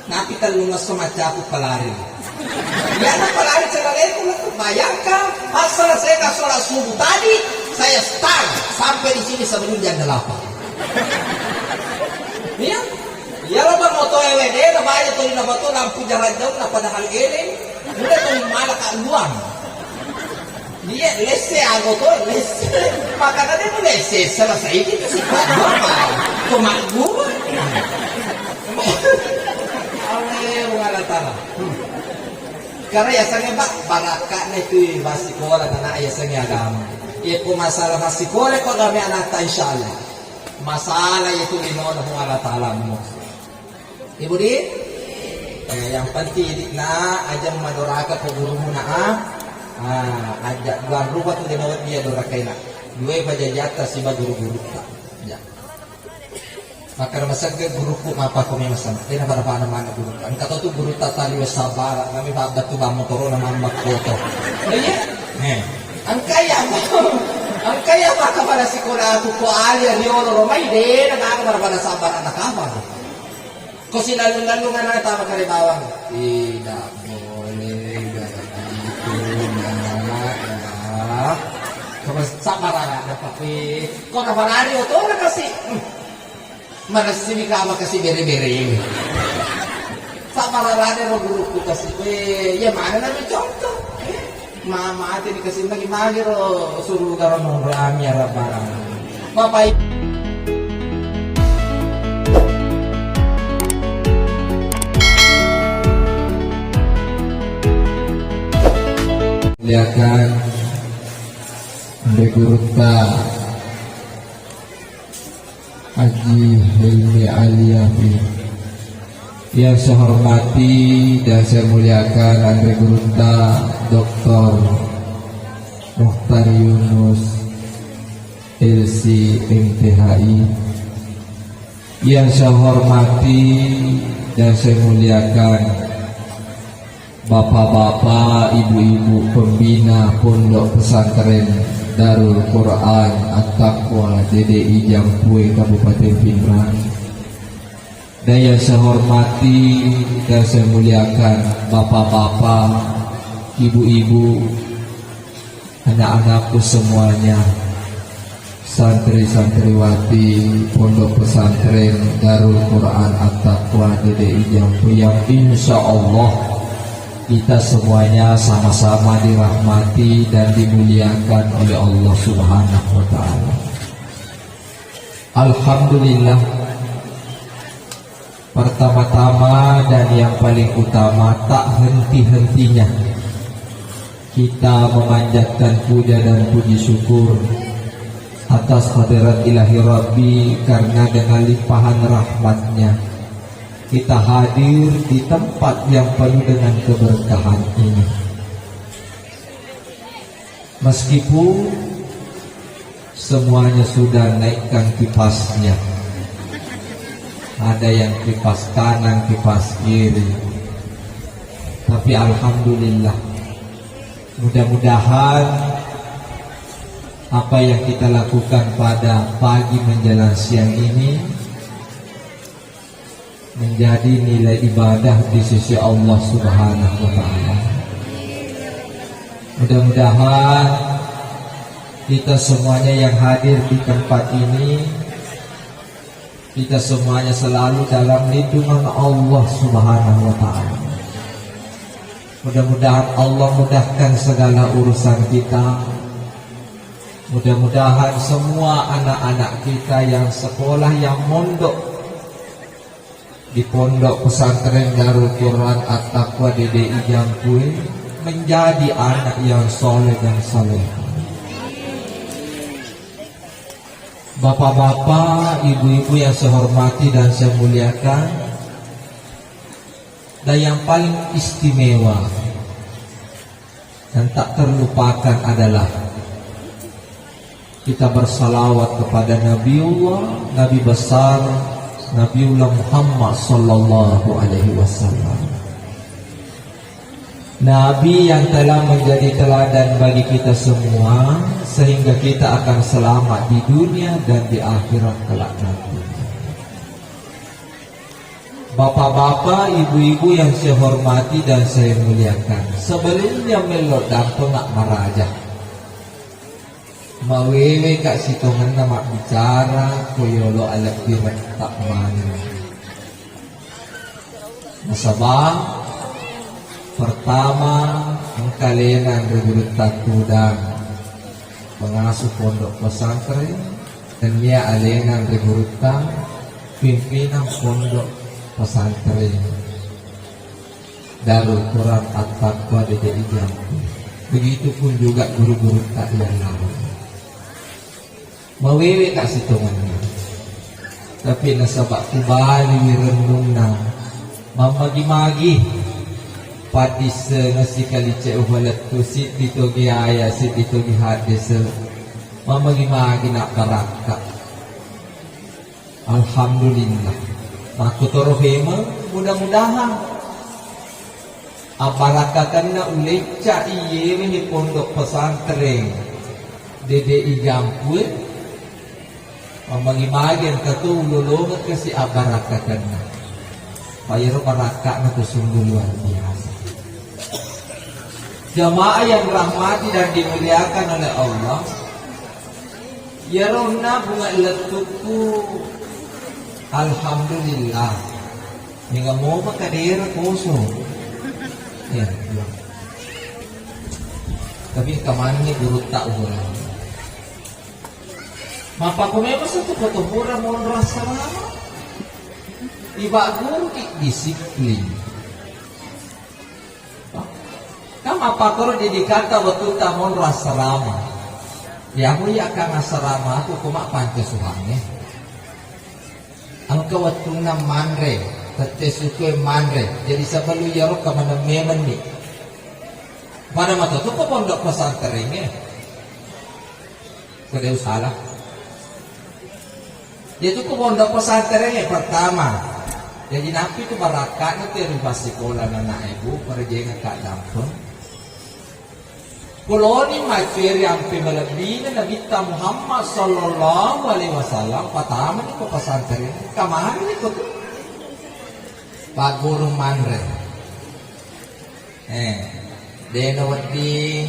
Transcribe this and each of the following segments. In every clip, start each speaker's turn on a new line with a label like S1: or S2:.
S1: Napi talungas sumatya ako palari. Yan ang palari sa lalay ko lang. Bayangkan, asal saya kasolat subuh tadi, saya start sampai di sini sebelum jam 8. Iya, iya lah bang moto EWD, na bayar tuloy na bato, lampu jalan jauh, na padahal geleng, udah tuloy malak aluan. Iya, lese ako to, lese. Maka na din mo lese, selesai kita sih, kumaguan. Karena yasanya pak baraka na itu basikola na yasanya agama. Ipo masalah basikola ko kami anak ta insyaallah. Masalah itu linono kung Allah Ta'ala mo. Ibu di, yang penting na aja madoraka ko guru mo na aja luar rumah tu dinawat dia dorakai na. Dua bajajata si guru-guru ta. Ya. Maka masak ke guru ko mapa ko may masama. Kaya na para naman na guru. Ang kato tu guru tatali wa sabara. Kami babat tu ba motoro na mamak koto. Iya. Ang kaya maka pada sekolah tu ko alia riolo romay de nagaka para sabar anak apa. Ko sinalungan na tama kali bawang. Tidak boleh gitu na. Ko sabar na tapi ko na panari o to na kasi. Manasimi ka kasi bere-bere. Sa mararane mo grupo kasi ya mana namin contoh. Mama ate ni kasi magi-magi ro suruga ro mo rami arabarang. Papay lihatkan Begurta Haji Hilmi Aliafi yang saya hormati dan saya muliakan Andre Gurunta Dr. Mukhtar Yunus LC MTHI, yang saya hormati dan saya muliakan bapak-bapak, ibu-ibu pembina Pondok Pesantren Darul Quran At-Taqwa DDI Jampue Kabupaten Pindrang, dan yang saya hormati dan saya muliakan bapak-bapak, ibu-ibu, anak-anakku semuanya, santri-santriwati Pondok Pesantren Darul Quran At-Taqwa DDI Jampue, yang insya Allah kita semuanya sama-sama dirahmati dan dimuliakan oleh Allah Subhanahu wa Ta'ala. Alhamdulillah, pertama-tama dan yang paling utama, tak henti-hentinya kita memanjatkan puja dan puji syukur atas hadirat ilahi Rabbi, karena dengan limpahan rahmatnya kita hadir di tempat yang penuh dengan keberkahan ini. Meskipun semuanya sudah naikkan kipasnya, ada yang kipas kanan, kipas kiri, tapi alhamdulillah, mudah-mudahan apa yang kita lakukan pada pagi menjelang siang ini menjadi nilai ibadah di sisi Allah Subhanahu wa Ta'ala. Mudah-mudahan kita semuanya yang hadir di tempat ini, kita semuanya selalu dalam lindungan Allah Subhanahu wa Ta'ala. Mudah-mudahan Allah mudahkan segala urusan kita. Mudah-mudahan semua anak-anak kita yang sekolah, yang mondok di Pondok Pesantren Darul Quran At-Taqwa DDI Jampue menjadi anak yang soleh dan saleh. Bapak-bapak, ibu-ibu yang saya hormati dan saya muliakan, dan yang paling istimewa dan tak terlupakan adalah kita bersalawat kepada Nabiullah, Nabi besar Nabiullah Muhammad sallallahu alaihi wasallam, Nabi yang telah menjadi teladan bagi kita semua, sehingga kita akan selamat di dunia dan di akhirat kelak nanti. Bapak-bapak, ibu-ibu yang saya hormati dan saya muliakan, sebelumnya melodang pengak maraja mawewe kak sitongan nama bicara koyolo alat birat tak mana nasabah pertama ang kalinan regurut tatudang pengasuh pondok pesantren dan dia alenan regurutang pimpinan pondok pesantren Darul Quran At-Taqwa DDI Jambi. Begitupun juga guru-guru tak yang lain. Mawewe tak situngannya. Tapi nasabak kubali renung na mamagi-magi patis nasi kalice uhalat tu si dito giaya si dito gihadis mamagi-magi nak baraka. Alhamdulillah. Makutorohema mudah-mudahan aparakakan na ulit ca iye ni pondok pesantren DDI Jambi mamagi-magi ang katululungan kasi aparakakan na mayroon baraka na to sungguh luar biasa. Jamaah yang rahmati dan dimuliakan oleh Allah, yarona bunga letuku. Alhamdulillah. Hingga mau makadera kosong. Ya, ya. Tapi kamannya guru tak ulang. Mapa ko memang satu ketubura mau rasa lama. Iba guru disiplin. Kam apa ko didikata waktu tamon rasa lama. Ya aku ya kang asrama aku kumak pancasuhannya. Ang kawatong na manre, tatesuke manre, jadi sabalu yaro ka mana meman ni. Pada mata tu ko pondok pesantren ni. Kada salah. Itu ko pondok pesantren ni pertama. Jadi napi tu baraka na teri basikola na na ibu para jenga ka dampon. Koloni maceri ampe malabina Nabi Muhammad sallallahu alaihi wasallam pertama ni ko pesantren kamari ni ko Pak Guru Manre Denawati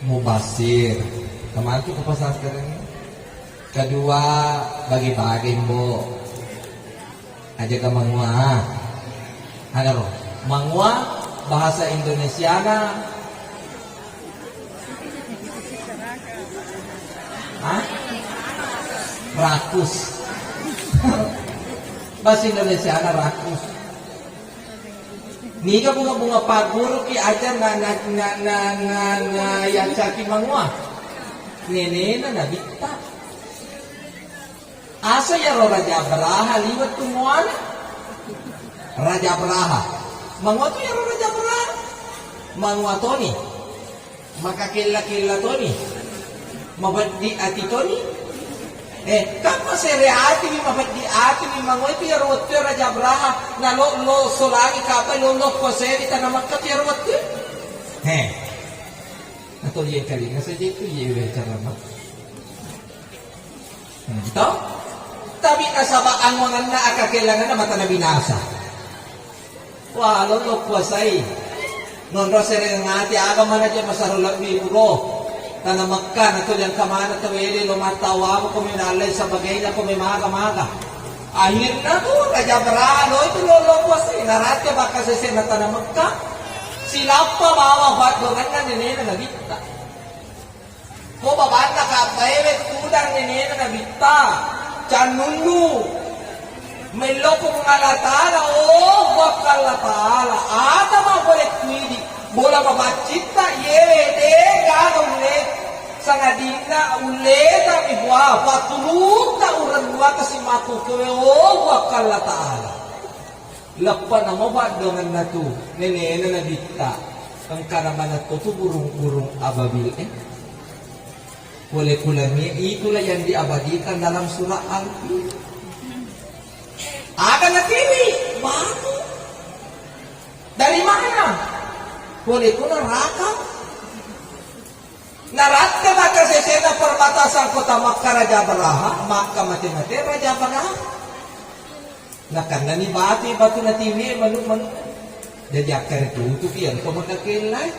S1: Mubasir kemarin tu ko pesantren kedua bagi-bagi mbo aja ke mangua ada roh mangua bahasa Indonesiana rakus bahasa Indonesia ada rakus nika bunga-bunga paguru ki aja na yang caki mangua nene na nabita asa ya Raja Braha liwat tumuan Raja Braha mangua tu ya Raja Braha mangua Tony maka kila Tony mabadi ati Tony kapa seriati mi mabadi ati mi mangoy pi yarwat Raja Braha na lo solagi kapa lo ko seri tanah Makkah pi yarwat atau ye kali nga saja itu ye cara mak to tapi kasaba angongan na akakilangan na mata na binasa wah lo kuasai non ro seri ngati aga mana je masarulak mi buro tanah Makkah na to yang kamana tawili lumatawa mo kung minalay sa bagay na kung may maga-maga. Ahir na to, Raja Braha, ito lolokwas, inaratya baka sa na tanah Makkah. Sila pa mawabat doon na nilena na bita. Ko babat na kapayewet tudang nilena na bita. Chanundu. May loko mga latala, bakal latala. Ata mga kulit kwidi. Bola babacita yede gaga ulit sangadina ulit ang ibuha patuluta uran buha kasi matutuwe wakal na taala lapan na mabad dengan na to nene na dikta ang kanaman na to burung-burung ababil kule-kulanya itulah yang diabadikan dalam surah Al-Fil akan natili baru dari mana? Boleh ko neraka. Neraka maka sesena perbatasan kota Makkah Raja Braha, Makkah mati-mati Raja Braha. Na karena ni batu na TV manuk. Jadi akar itu pian ko makakilay.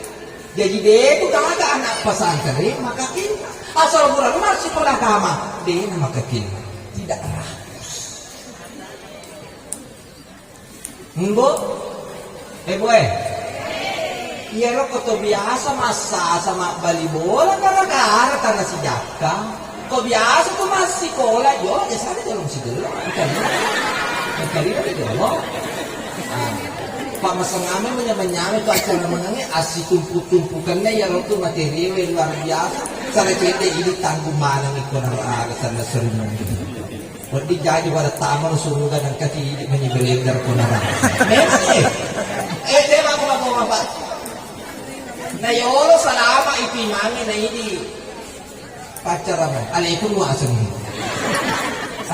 S1: Jadi dia itu kagak anak pesantren makakilay. Asal bulan masih peragama, dia na makakilay. Tidak rakus. Mbo? Boy. Iya lo kau biasa masa sama bali bola gara-gara karena si Jaka. Kau biasa tuh masih sekolah, yo, ya sana dalam si dulu. Kali ini dulu. Pak Masangame menyamai tuh acara menangnya asli tumpuk-tumpukannya ya lo tuh materi luar biasa. Sana cete ini tanggung mana nih konar ada sana sering. Berarti jadi pada taman surga dan kaki menyebelender konar. Dia mau apa? Na yolo salama ipimangin na ini pacar mo. Alaikum wa asam.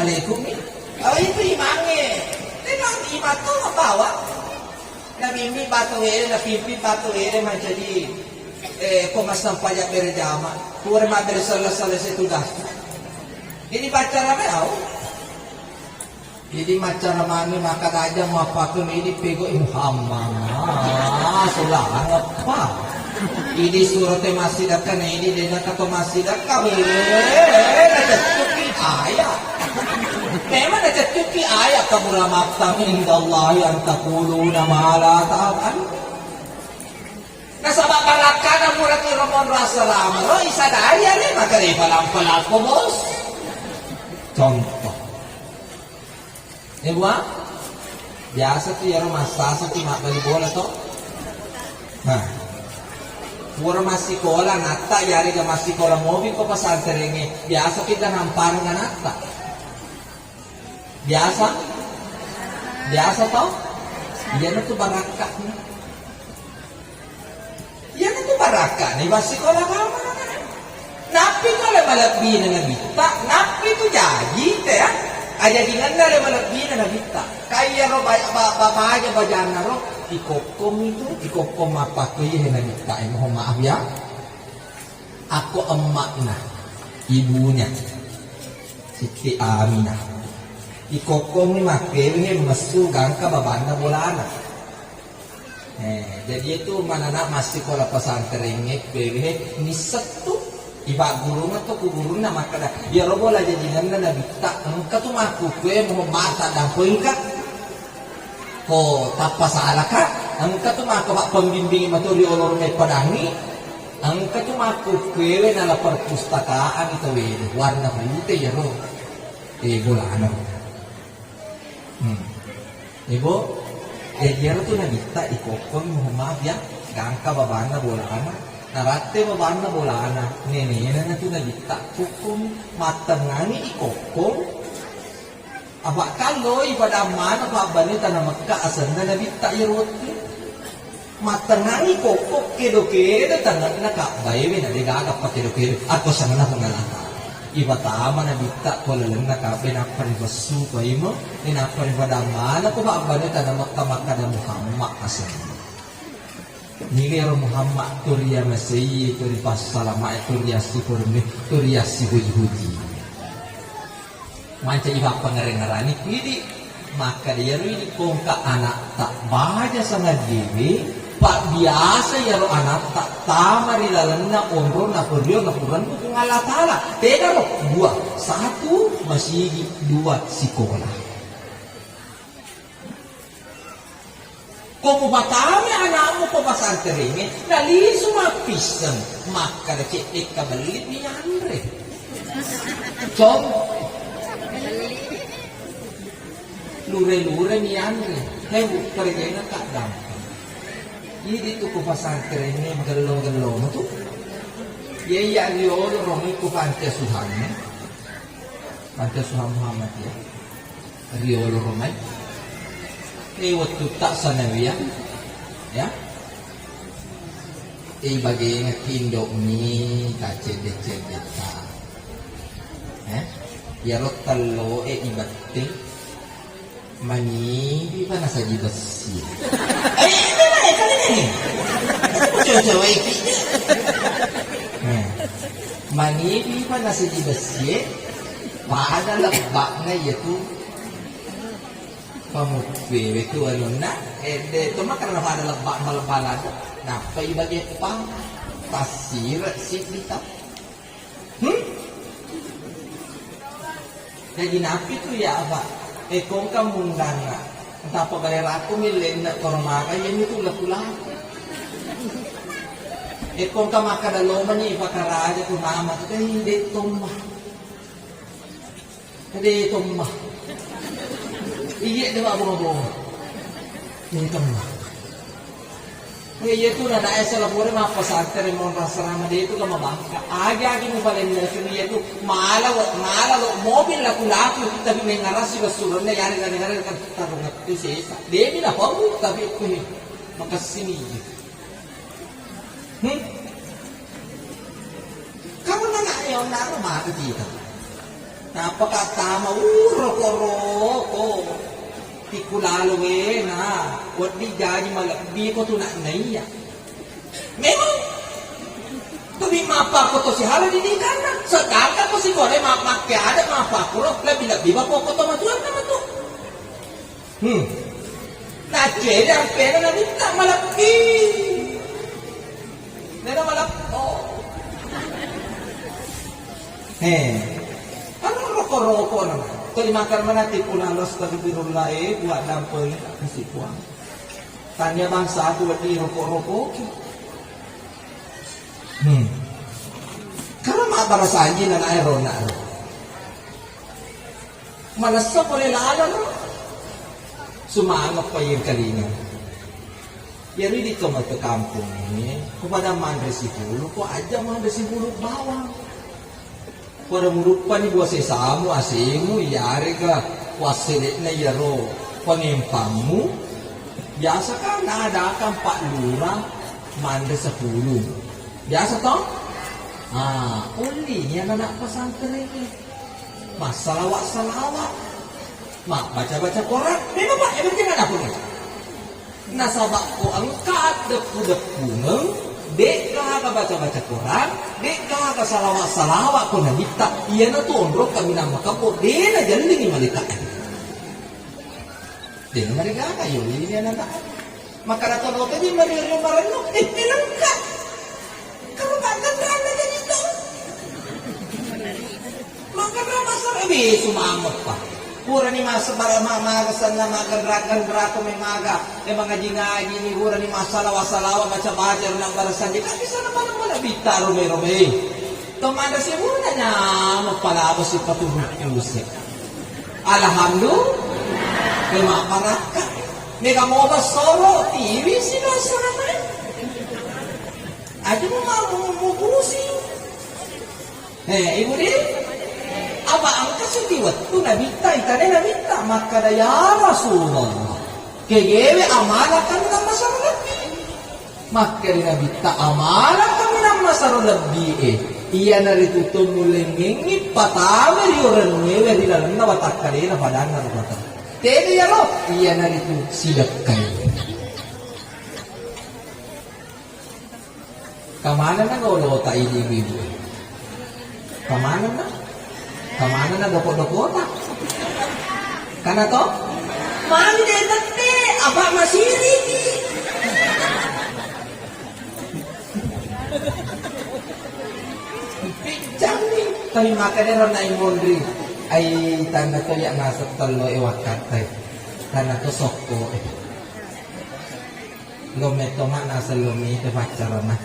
S1: Alaikum ni. Ipimangin. Tenang ima to mabawa. Nabimbi batu ere menjadi komasang pajak berjama. Pura madre salah itu dah. Ini pacar apa? Jadi macam mana maka aja mau apa pun ini pego Muhammad. Sulah apa? Ini suratnya masih dekat ini dia kata masih dekat. Ada cuki ayat. Memang ada cuki ayat kamu ramakta indallahi an taquluna ma la ta'lamun. Nasabak barakan ang murah ni Ramon Rasalama. Lo isa daya ni makari palang ko bos. Contoh. Buat biasa tuh ya masa tuh mak bali bola tuh. Nah, orang masih sekolah nata yari ga masih sekolah mobil kok pesantrennya biasa kita nampar nggak nata. Biasa toh? Iya tuh barakah nih. Iya tuh barakah nih masih sekolah kamu. Napi kalau malabih na kita, napi tuh jadi teh ya. Aja dengan dari malabih na kita. Kaya ro bapak aja bajana ro ikokom apa tuh ya na kita. Mohon maaf ya. Aku emaknya, ibunya, Siti Aminah. Ikokom ni makeweh masugang ka babana bolana. Jadi itu mana nak masih kalau pesantrennya keweh ni satu. Iba guru na to guru na makada ya robo la jadinan na nabita engka tu maku kue mo mata dan poinka ko tapas alaka engka tu maku pak pembimbing maturi olor me padangi engka tu maku kue na la perpustakaan itu we warna putih ya ro bolana ibu ya tu nabita ikokon mo maaf ya gangka babana bolana narate babana bolana nene na tu nagita hukum matangani ikokong aba kalau ipada mana pa bani tanah Mekah asanda nabita iroti matangani kokok kedo tanah na ka baewe na digaga pa kedo ako sana na pangalata iba tama nabita ko lalang na ka pinapari basu ko imo pinapari pada mana ko ba bani tanah Mekah na Muhammad asanda Nigero Muhammad Turia Masyi Turi Pasalama Turia Sikurmi Turia Sihudi Manca iba pengerengarani Ini maka dia ini kongka anak tak baca sangat dewi Pak biasa ya ro anak tak tamari lalana omro na perdio na puran ku ngala tala tega ro dua satu masih dua sekolah Kung matami anakmu ko pasanteringi, dali sumapisang, maka na cipit kabalit ni Andre. Chong, lure-lure ni Andre, hebu kerja na kadang. Ini tu ko pasanteringi, magalong-galong tu. Iya riolo romi ko pantai Suhan Muhammad ya. Riolo romay. Waktu tak sanawiya ya bagian kindo ni kacedek-cedek ya rot talo ibate mani di mana saja besi ini mana kali ini coba iki mani di mana saja besi pada lebaknya yaitu pamukwi itu ano na ito makarana para malabalan na paibagi pa pasira si dita jadi napi tu ya apa kung kamundang nga tapos bayar ako milen na kormaka yan itu laku-laku kung kamakadaloman niya ipakaraja tumama ito hindi tumma iya dia abang-abang ini tumma iya tu na naisa lapore mapasantere mon rasarama dia itu kamabangka agi mo pala nila siniya tu maala mobil laku-laku tapi may ngaras si basurun na yari kan tarungat tu siya dia bila pamu tapi ko makasiniya kamu na ngayon na rumah kita napakatama roko tikulalo na what di jadi malakbi ko to na naiya memang tubi mapa ko to si hala di kana sa daka ko si kore mapakyada mapa ko labi ba ko to matuan na mato na chede ang pera na bita malakbi nera malakko ano roko naman terima karena nanti pulang astagfirullah buat dampoi kasi kuang tanya bangsa aku di rokok karena mak barasanji na aerona manasa ko lala no sumangat pa yung kalinga yari dito magkakampung ini kepada mandre si bulu ko aja mandre si bulu bawang pada murupa ni buat sesamu asimu yari ka wasilit na yaro panimpamu biasa kan ada kan Pak Lurah manda 10 biasa toh ulinya anak pesantren mas salawat mak baca Quran memang Pak yang penting ada pun nasabak ko angkat depu dek ka baca Quran, dek ka salawat ko na dikta, iya na to onrok kami na makapo, de na jaling ni malika. De na mariga kayo, ini na na. Makarato ko di mariro marano, ilang ka. Kamu bakal na ganito. Makara masarabi sumamot pa. Pura ni masa para magasan na magandra ko may maga mga jingaji ni pura ni masalawa baca ng barasan di kasi sana naman mo nabita rumay tumanda si muna niya magpalabas si patulog Yuse alhamdulillah may maparaka may kamobas soro TV sinasa naman aja mo mamubusin ibu din apa angka setiwat tu nabita itane nabita maka ya Rasulullah kegewe amala kami ng masaro lebih maka nabita amala kami ng masaro lebih iya narituto mulengeng patawar yoran ngewe di dalam na watakare na padang na rupata tede ya lo iya naritu silap kayo kamana na golota ini ibu kamana na doko-doko tak? Karena toh, mami dete, apa masiri? Pincang nih, tapi makanya ron ay mondri ay tanda to ya nasa talo iwakat tay. Tanda to sokko. Lometo man nasa lomi te pacaran na.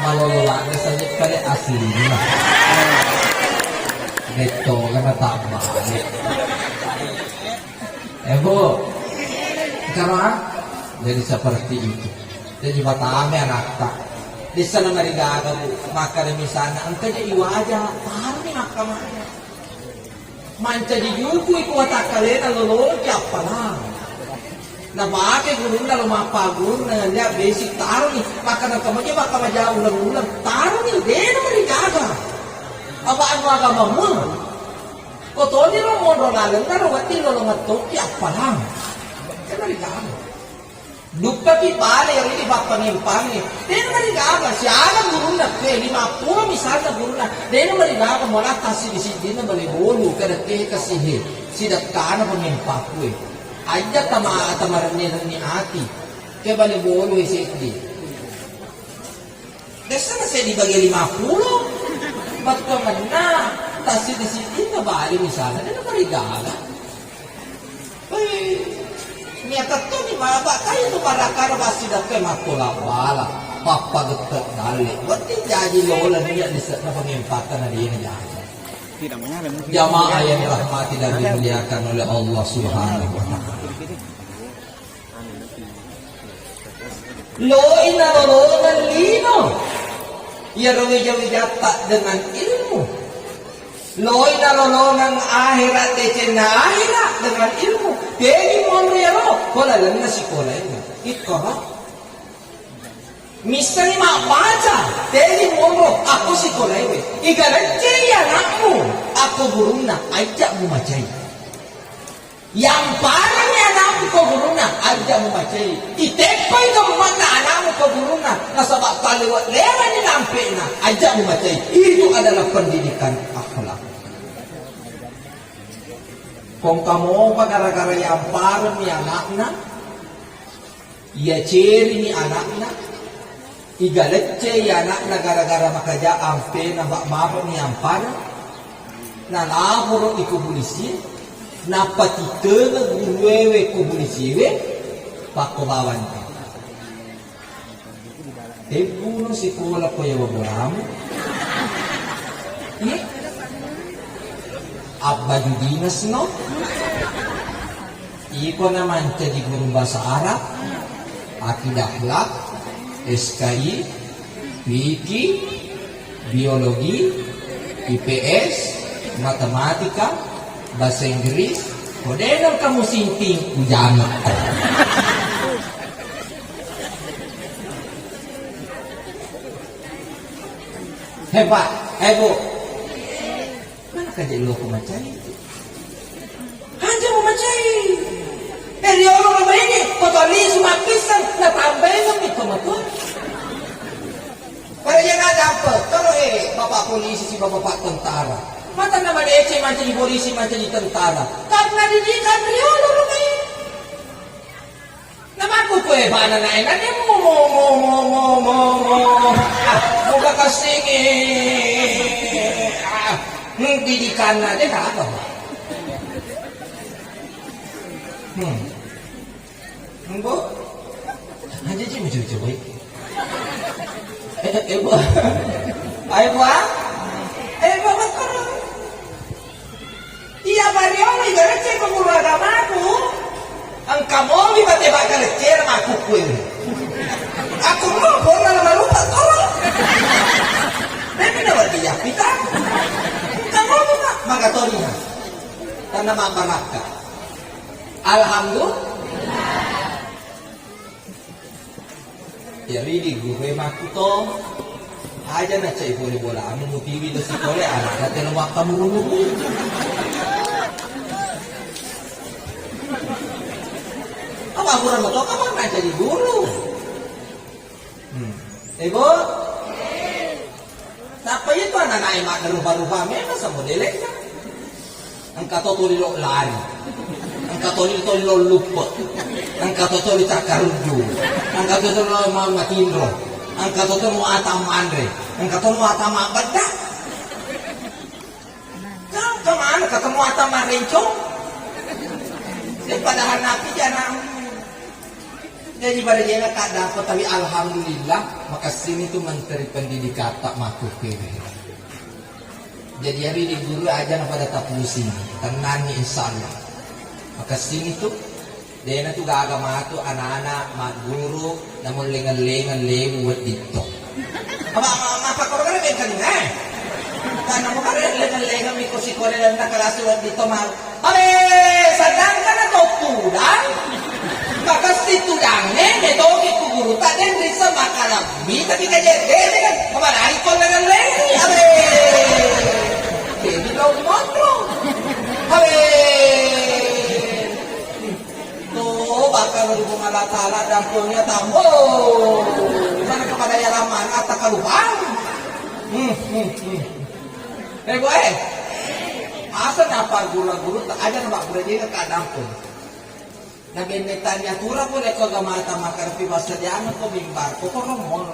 S1: Malolola na sa pare asli na. Ito karena tak balik. Bu, sekarang jadi seperti itu. Jadi batame anak tak. Di sana marigaga bu, maka di sana angka jadi wajah, parang ni makamaya. Manca di yuku iku watakalena lolo siapa lang. Na bakit gulong na lumapagun na niya basic taro ni, maka nagkamadya baka madya ulang-ulang taro ni, di na marigaga. Apaan mo agama mo? Kung di mo mo ronalang na rawati lo langatok, apa lang. Kaya naligaga. Dukta ki pala, yung hindi ba pangimpangin. Di na naligaga. Siya lang guru na kaya, lima pura misal na guru na. Di na naligaga, wala kasi di na malibolo. Kada kaya kasi sidat ka na pangimpako eh. Aja tamaran ni ati. Kaya balik bolo isi di. Desa na saya dibagi 50. Ba't ka man na? Tasi di sini na bali misalnya. Ano marigala? Ay, niya to ni maba kayo to para karabasi da kay matula bala. Papagat dali. Ba't di jadi lola niya di sa pangempatan na diyan niya? Jamaah yang dirahmati dan dimuliakan oleh Allah Subhanahu wa Ta'ala. Lo inarolongan lino. Ya rawi-rawi dengan ilmu. Lo inarolongan akhirat na akhirat dengan ilmu. Jadi mo ya lo. Kola lang na si kola ina. Ito Misalnya mak baca, jadi moro aku si kolewe. Igalan jaya anakmu, aku guruna, ajak memacai. Yang parahnya anakmu kau guruna, ajak memacai. Itepai kau mana anakmu kau guruna, nasabak kalewat lewat ni lampena, ajak memacai. Itu adalah pendidikan akhlak. Kung kamu gara-gara yang parah ni anaknya, ia ceri ni anaknya. Igaletche ya anak na gara-gara makaja ampe na mabok ni ampara na laburo ikubulisi na patite na guwewe kubulisiwe pakubawan ka. Puno si kula ko yawa buramu. Abba Judinas no? Iko naman jadi guru bahasa Arab, akidah akhlak, SKI, Wiki, Biologi, IPS, Matematika, Bahasa Inggris, kodenang kamu sinting ujana. Hebat, hebo. Mana kerja lo kumacai? Hanya memacai. Dari orang ini, kotoli semua pisang, natambahin ng ito matul. Para yan ada apa? Kalau bapak polisi si bapak tentara, mata naman macam di polisi macam di tentara. Karena didikan beliau orang ini. Naman ko bana na ini muka kasing didikan na din apa? Bo, aja sih mencuci. Ibu, ayo buah, betul. Iya bariong ni gareceh pengurus agamaku. Angka mau tiba-tiba gareceh aku kuil. Aku mau bola lalu tak tahu. Tapi dah dia kita. Kamu buka magatorinya. Karena mabaraka. Alhamdulillah. Ya ridi gue makuto aja na cai boleh bola anu mutiwi do sikole anak date lawak kamu rulu. Apa akuran mo to kamu na jadi guru. Ibu Siapa itu anak-anak emak rupa-rupa memang sama modelnya. Angkat tolilo lari. Angkat tolilo lupa. Angkat tolilo cakaruju. Angkat tolilo mau matindro. Angkat tolilo mau atam andre. Angkat tolilo atam abada. Kau kemana ketemu atam marencong? Daripada napi jangan. Jadi pada dia tak dapat, tapi alhamdulillah maka sini tu menteri pendidikan tak makhluk kiri. Jadi hari ini guru aja pada tak pusing, tenang insyaallah. Maka sini tu dia tu agama tu anak-anak mak guru namun lengan-lengan lewat itu. Apa korban kan eh? Karena muka lengan-lengan mikro sekolah dan nak kelas lewat itu mal. Abe sedang kan atau tudang? Maka situ dangnya netoki ku guru tak den risa makanan mi tapi kaje kan kemana ikon dengan lagi abe jadi kau montro abe tuh bakal berhubung Allah Ta'ala dan punya tambo mana kepada yang raman atau kalupang gue asal apa guru-guru tak ada nampak berdiri ke kadang pun Nabinitanya tura po na ko gamata makarpi basta diyan ko bimbar ko ko mo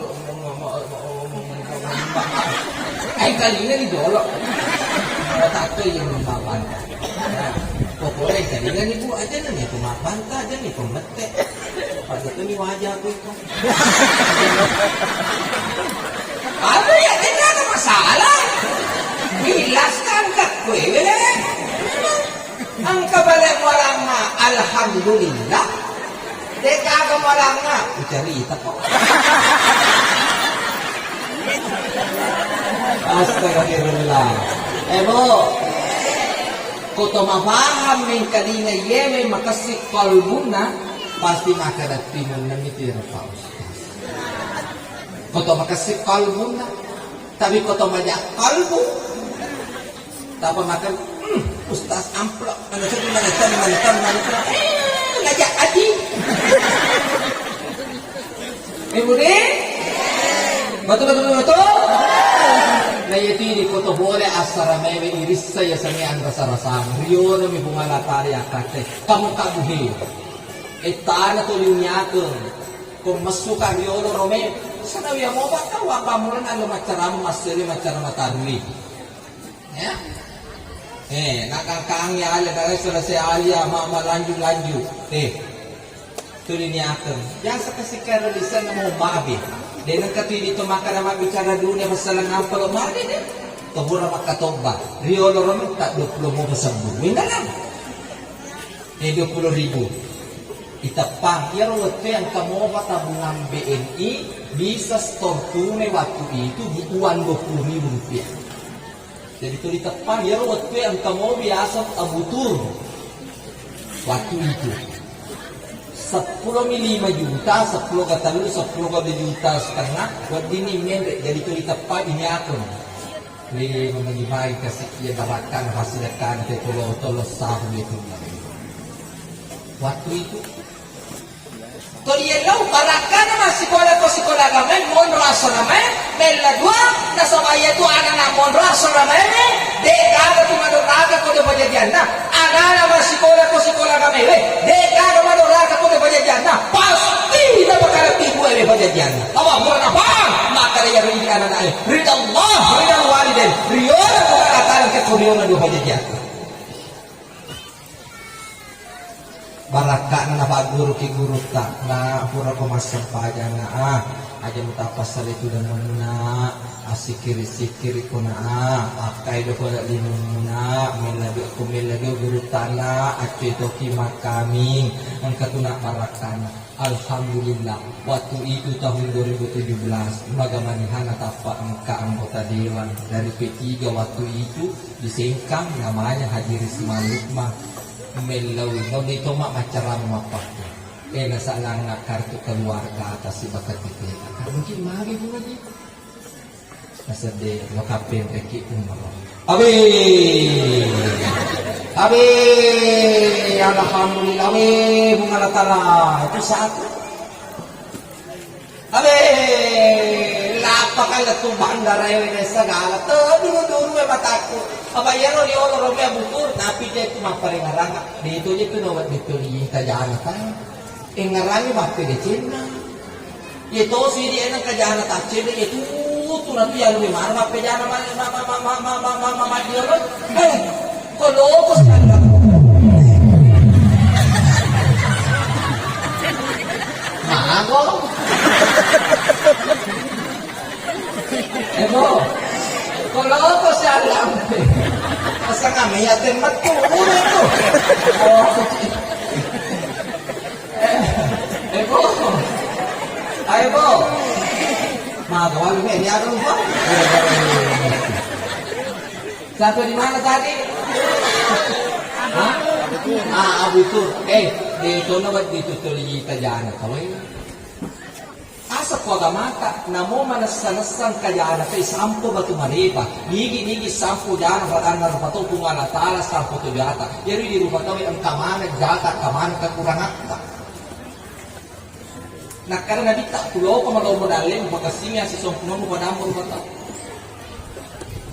S1: ay kanina ni dolo. Tato yung mabanta. Pokoknya kanina ni bu aja na may kumabanta aja ni pumete. Pag ito ni wajah ko ito. Ano yan? Hindi na masalah. Bilas ka ang kakwil eh. Ang kabalang walang nga, alhamdulillah. Dekaga walang nga, icarita ko. Astagfirullah. Ebo, kung tumapaham ng kanina yeme makasik kalbuna, pasti makadagtinan ng itira paus. Kung makasik kalbuna, tapi kung tumadyak kalbo, tapos makan, Ustaz amplop, ano sabi manitan, ngajak aji. Budi? Betul. Na yatiri ko to boleh asara mebe iris saya sami ang rasa-rasang. Rio na may bungalatari akate. Kamu kabuhi. Etana to liunyakong. Kung masuka Rio no rome, sanawi mo ba tawa pa mo na ano macaram masiri macaram mataruli. Ya? Nakakaang yala na rin sa alia malanju. Tuloy niya akong. Yan sa kasi karalisan na mo mabi. Dahil nagkatili ito makarama bicara dunia masalang ang palomari din. Tabura makatogba. Riolo ramen tak 20 mo sa buwi na lang. 20,000. Itapang. Yaro ito ang kamoba tabungang BNI bisa store tunay waktu itu di uang 20,000 rupiah. Jadi itu ditapang. Yaro ito ang kamobi asap abutur waktu itu. 10,5 juta, 10 katalu, 10 juta setengah, buat dini mendek, jadi itu ditapa ini akun. Ini mengibai kasih dia barakan hasilkan ke tolo sahu itu. Waktu itu, Torielo barakan masih sekolah kami, mon rasa kami, bela dua, nasabaya itu anak mon rasa kami, dekada tu madoraga ko de pajadiana, anak masih sekolah kami, dekada madoraga ko de pajadiana, pasti dapat karati buat de pajadiana. Awak bukan apa? Maka dia rindu anak-anak, rindu Allah, rindu waliden, rindu ko katakan ke kuriona de pajadiana. Baraka na napaguro ki guru ta na pura ko masampaja na aja mutapasal itu dan muna asikiri ko na akay do ko lino muna melagi guru tana ace to ki makami ang katuna barakan. Alhamdulillah waktu itu tahun 2017 magamanihan atapa ang kaanggota dewan dari P3 waktu itu disingkang namanya Haji Risma Lukma Melawi, no dito macaram apa? Nasa lang na kartu keluarga atas si bakat itu. Mungkin magi po lagi. Nasa de lokapin peki umaro. Abi, alhamdulillah, bunga latala itu satu. Lapakala tu bandara yang segala dulu mataku. Abayano ni olo romea butur, tapi dia itu maparingarang. Dito je tu nawat dito ni kajana kan. Ingarangi mape de Cina. Ito si dia nang kajana tak Cina itu tu nanti yang lebih marah mape jana mama dia lo. Kalau kau sekarang Mago. Kalau ako siya alam, asa kami yatin matulog ito. Ebo, magawa lume, niya doon po. Satu di mana tadi? Abutur. Dito na ba't dito tuloy itajana kaway? Asa ko agamata, namo manasanasan kaya na kay sampo ba tumariba? Nigi sampo dyan, walang narupato kung alatala sampo to yata. Yari di rupato ang kamanag jata, kamanag kakurangat ta. Nakarang nabita, tulo ko malaw mo dalim, pagkasinya sa sumpungan mo panamor ba ta?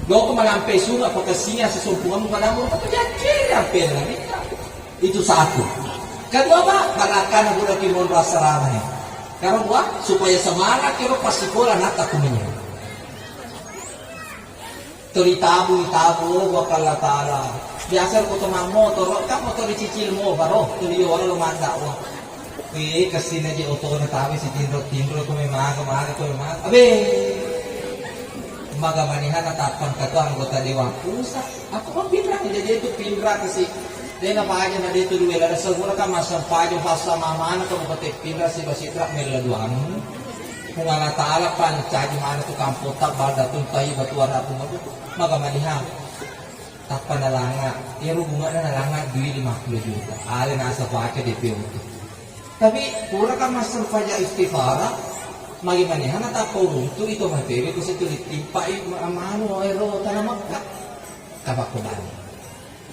S1: Loko malampay sunga, pagkasinya sa sumpungan mo panamor ba ta? Yan, kaya ang pera nabita. Itu satu. Kedua ba, baraka na budak kimon rasa ramai. Karena buat supaya semangat kiro pas sekolah nata kuminya. Itabu wa kala ta'ala. Biasa ko tumang motor, ka motor dicicil mo baro, tuliyo wala lumanda wa. Kasi na di auto na tawi si tindro ko may maaga ko may maaga. Abe! Magamanihan at tapang ka to, anggota diwang pusa. Ako pang pinra, hindi dito pinra kasi dahil napaagyan na dito duwela, nasagura ka masampay yung fasa mamana ka mabatik pinra si Basitra may laduan. Kung nga nataalak pa, nagtsagi maana to kamputak, balda itong tayo, batuan na itong magamanihan. Takpa na lang nga, pero bunga na lang nga, 250 juta. Ali nasa pake di piyoto. Tapi, pura ka masampay ya istifara, magimanihan at ako to ito materi, kasi tulitimpa, amano, ero, tanamagka. Kabakuban.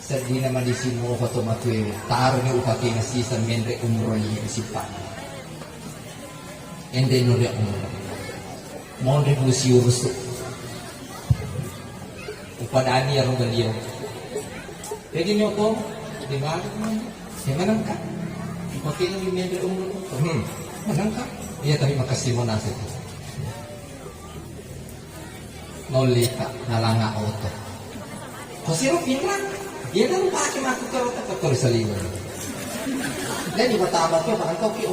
S1: Sa di naman disin mo ko ito matwiri, taro ni upati nga sisan, menre umroy isipan. And then ulit umroy. Monde busi urusu. Upadaan niya rin galiyo. Pwede niyo ko, di ba? Di manang ka. Ipati ng menre umroy. Manang ka. Iya tapi makasih mo nasa ito. Nolita, nalanga auto. Kasi rin pinran. Iya na rin pake makukaro takakor sa liwan. Dan iba tama ko, parang okay.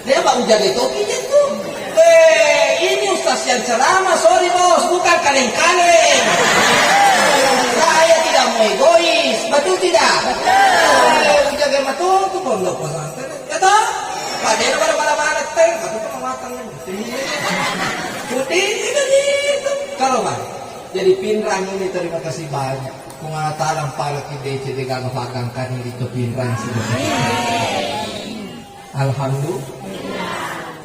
S1: Dia pak ujar itu, itu. Ini Ustaz yang ceramah, sorry bos, bukan kaleng-kaleng. Saya tidak mau egois, betul tidak? Ujar yang betul, itu pondok pesantren. Kata, Pak Dena pada mana teh, betul tuh matang putih itu. Kalau Pak, jadi pinrang ini terima kasih banyak. Kung talang palak ide jadi gak ngepagangkan ini itu pinrang sih. Alhamdulillah.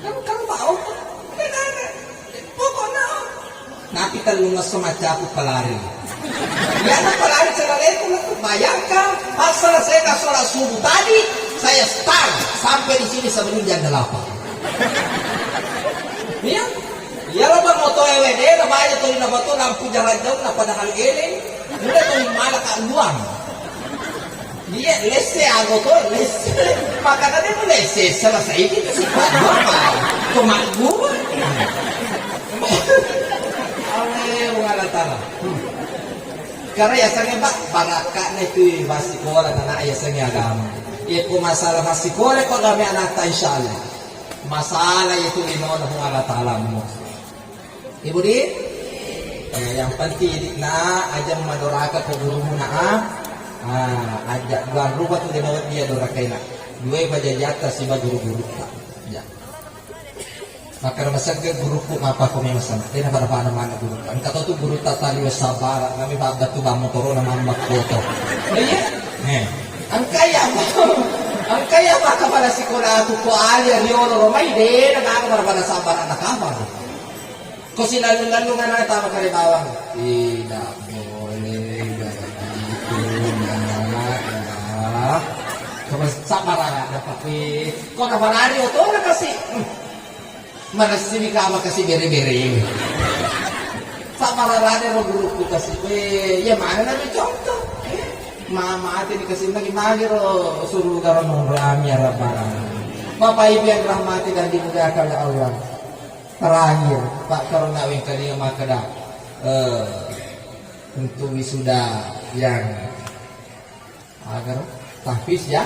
S1: Kan bau. Pokoknya. Napi talungas semacam aku pelari. Ya na pelari itu bayangkan asal saya ke sholat subuh tadi saya start sampai di sini sebelum jam 8. Iya. Ya lo bang moto EWD na banyak tuh na bato lampu jalan jauh na padahal geleng. Udah tuh malah ka luang. Dia lese aku tuh lese. Makanya dia tuh lese selesai itu sifat normal. Cuma gua. Ale wala tara. Karena ya sange ba baraka na itu basikola na ya sange agama. Iku masalah basikola ko kami anak ta insyaallah. Masalah itu lino na kung Allah Ta'ala mo. Ibu di, yang penting na ajang madoraka ko guru mo na ajak bulan rupa tu dinawat dia dorakai na. Dua baca jata si guru-guru ta. Ya. Maka masag guru ko apa ko may masama. Tena para paano mana guru. Ang kato tu guru tatali wa sabara, kami babda tu ba motoro na mamak foto. Iya. Ang kaya ba kepada sekolah tu ko alia riolo romai de na para sabar anak apa. Kau si lalu-lalu nga na tama ka bawang. Tidak boleh begitu nak. Kau sabar na tapi kau na balari o to na kasi. Manasimi ka kasi bere-bere. Sabar na mo guru ko kasi. Ya mana na may contoh. Mama ate ni kasi magi-magi ro suruh garon mo rami arabarang. Mapaibiang rahmati dan dimudahkan oleh Allah. Terakhir Pak Karunawing kali yang makada untuk wisuda yang agar tahfiz ya.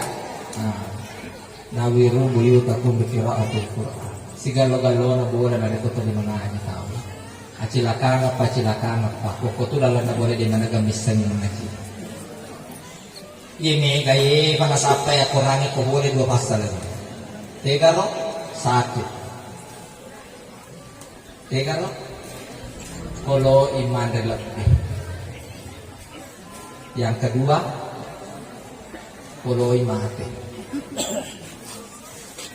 S1: Nawiru buyutakum biqiraatil Qur'an. Sigalo-galo na boleh na dito to di mga aja tao. Acilakang apa pokok tu dalam na boleh di mana gamisan yung ngaji. Ini gaya panas apa ya kurangi ko boleh 2 pasal. Tega lo sakit. Tega lo kalau iman lebih. Yang kedua kalau iman mati.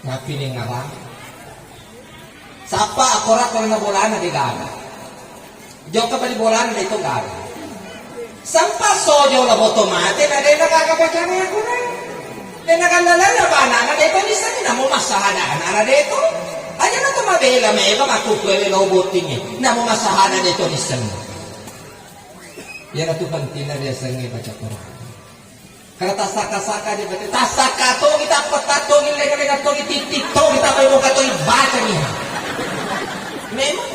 S1: Ngapi nih ngarang. Sapa akorat kalau na bola na di gaga. Jauh ka bali bola na ito gaga. Sampai sojo la boto mati na di nakakapagkana ako na. Di nakandala na ba na dito ni sa namo masahana na dito. Ayan na tumabela may iba makukwele loboting eh. Namo masahana dito ni sa. Yan ito pantina dia sa ngi baca Quran. Karena tasaka-saka dia berarti tasaka to kita petato lega-lega to titik to kita may muka to ibaca niya. Memang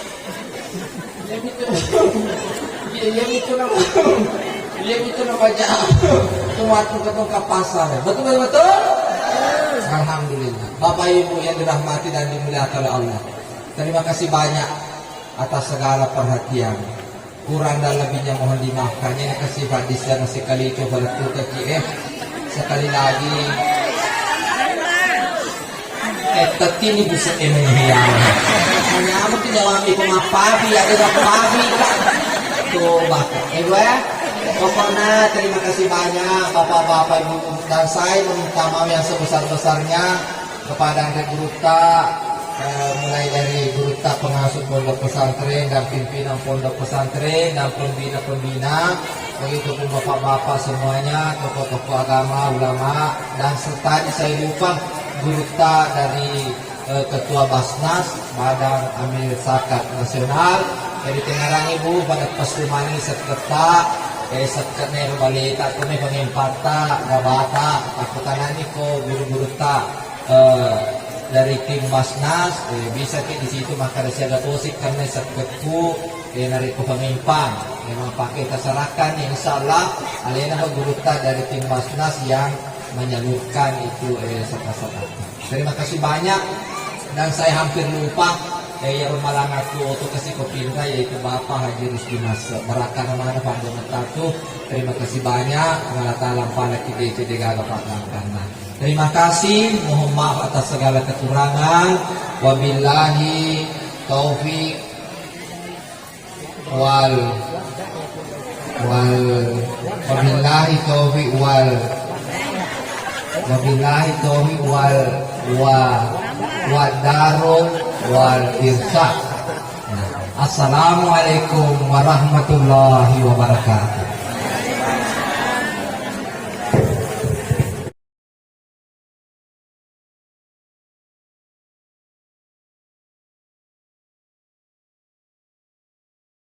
S1: yang itu namanya tumatong katong kapasar. Betul? Alhamdulillah. Bapak Ibu yang dirahmati dan dimuliakan oleh Allah. Terima kasih banyak atas segala perhatian. Kurang dan lebihnya mohon dimaafkan. Ini kasih hadis dan sekali itu balik sekali lagi. Tatini bisa menghiyang. Hanya apa tinjawami ko mapabi, ada pabi kan. Tuh bapak. Gue pokoknya terima kasih banyak bapak-bapak ibu dan saya meminta maaf yang sebesar-besarnya kepada Andre Guruta, mulai dari Guruta pengasuh pondok pesantren dan pimpinan pondok pesantren dan pembina-pembina, begitu pun bapak-bapak semuanya, tokoh-tokoh agama, ulama, dan serta saya lupa Guruta dari Ketua Basnas Badan Amil Zakat Nasional dari Tengarang Ibu pada Pasumani Setketa Setka Nero Balita kami pengempata Gabata Takutanan ko guru-guru ta dari tim Basnas bisa di situ maka siaga tosik karena Setketku nariko pengimpang memang pakai tasarakan insyaallah alena guru ta dari tim Basnas yang menyalurkan itu saka-saka. Terima kasih banyak dan saya hampir lupa yang malangat ko to kasi ko pinta yaitu Bapak Haji Rusdi Mas Baraka namanya Pak Donatatu. Terima kasih banyak Allah taala pala kita itu digagapatkan. Terima kasih, mohon maaf atas segala kekurangan. Wabillahi taufiq wabillahi taufiq wabillahi taufiq wa darul wal irsyad. Assalamualaikum warahmatullahi wabarakatuh.